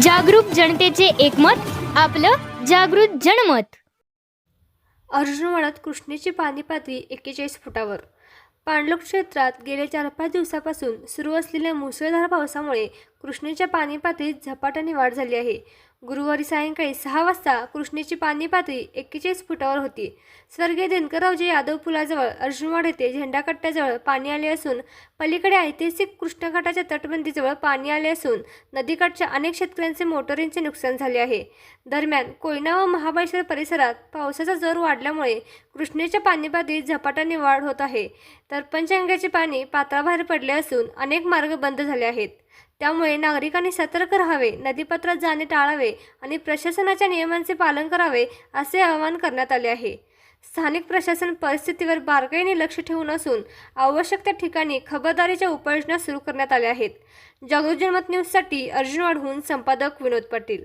जागरूक जनतेचे एकमत, आपलं जागृत जनमत. अर्जुनवाड्यात कृष्णेची पाणी पातळी 41 फुटावर. पाणलोट क्षेत्रात गेल्या 4-5 दिवसापासून सुरू असलेल्या मुसळधार पावसामुळे कृष्णेच्या पाणी पातळीत झपाट्याने वाढ झाली आहे. गुरुवारी सायंकाळी 6 वाजता कृष्णेची पाणी पातळी 41 फुटावर होती. स्वर्गीय दिनकररावजी यादव पुलाजवळ अर्जुनवाड येथे झेंडाकट्ट्याजवळ पाणी आले असून पलीकडे ऐतिहासिक कृष्णघाटाच्या तटबंदीजवळ पाणी आले असून नदीकाठच्या अनेक शेतकऱ्यांचे मोटरींचे नुकसान झाले आहे. दरम्यान कोयना व महाबळेश्वर परिसरात पावसाचा जोर वाढल्यामुळे कृष्णेच्या पाणी पातळीत झपाट्याने वाढ होत आहे. तर पंचगंगेचे पाणी पात्राबाहेर पडले असून अनेक मार्ग बंद झाले आहेत. त्यामुळे नागरिकांनी सतर्क राहावे, नदीपात्रात जाणे टाळावे आणि प्रशासनाच्या नियमांचे पालन करावे असे आवाहन करण्यात आले आहे. स्थानिक प्रशासन परिस्थितीवर बारकाईने लक्ष ठेवून असून आवश्यक त्या ठिकाणी खबरदारीच्या उपाययोजना सुरू करण्यात आल्या आहेत. जागृत जनमत न्यूजसाठी अर्जुनवाडहून संपादक विनोद पाटील.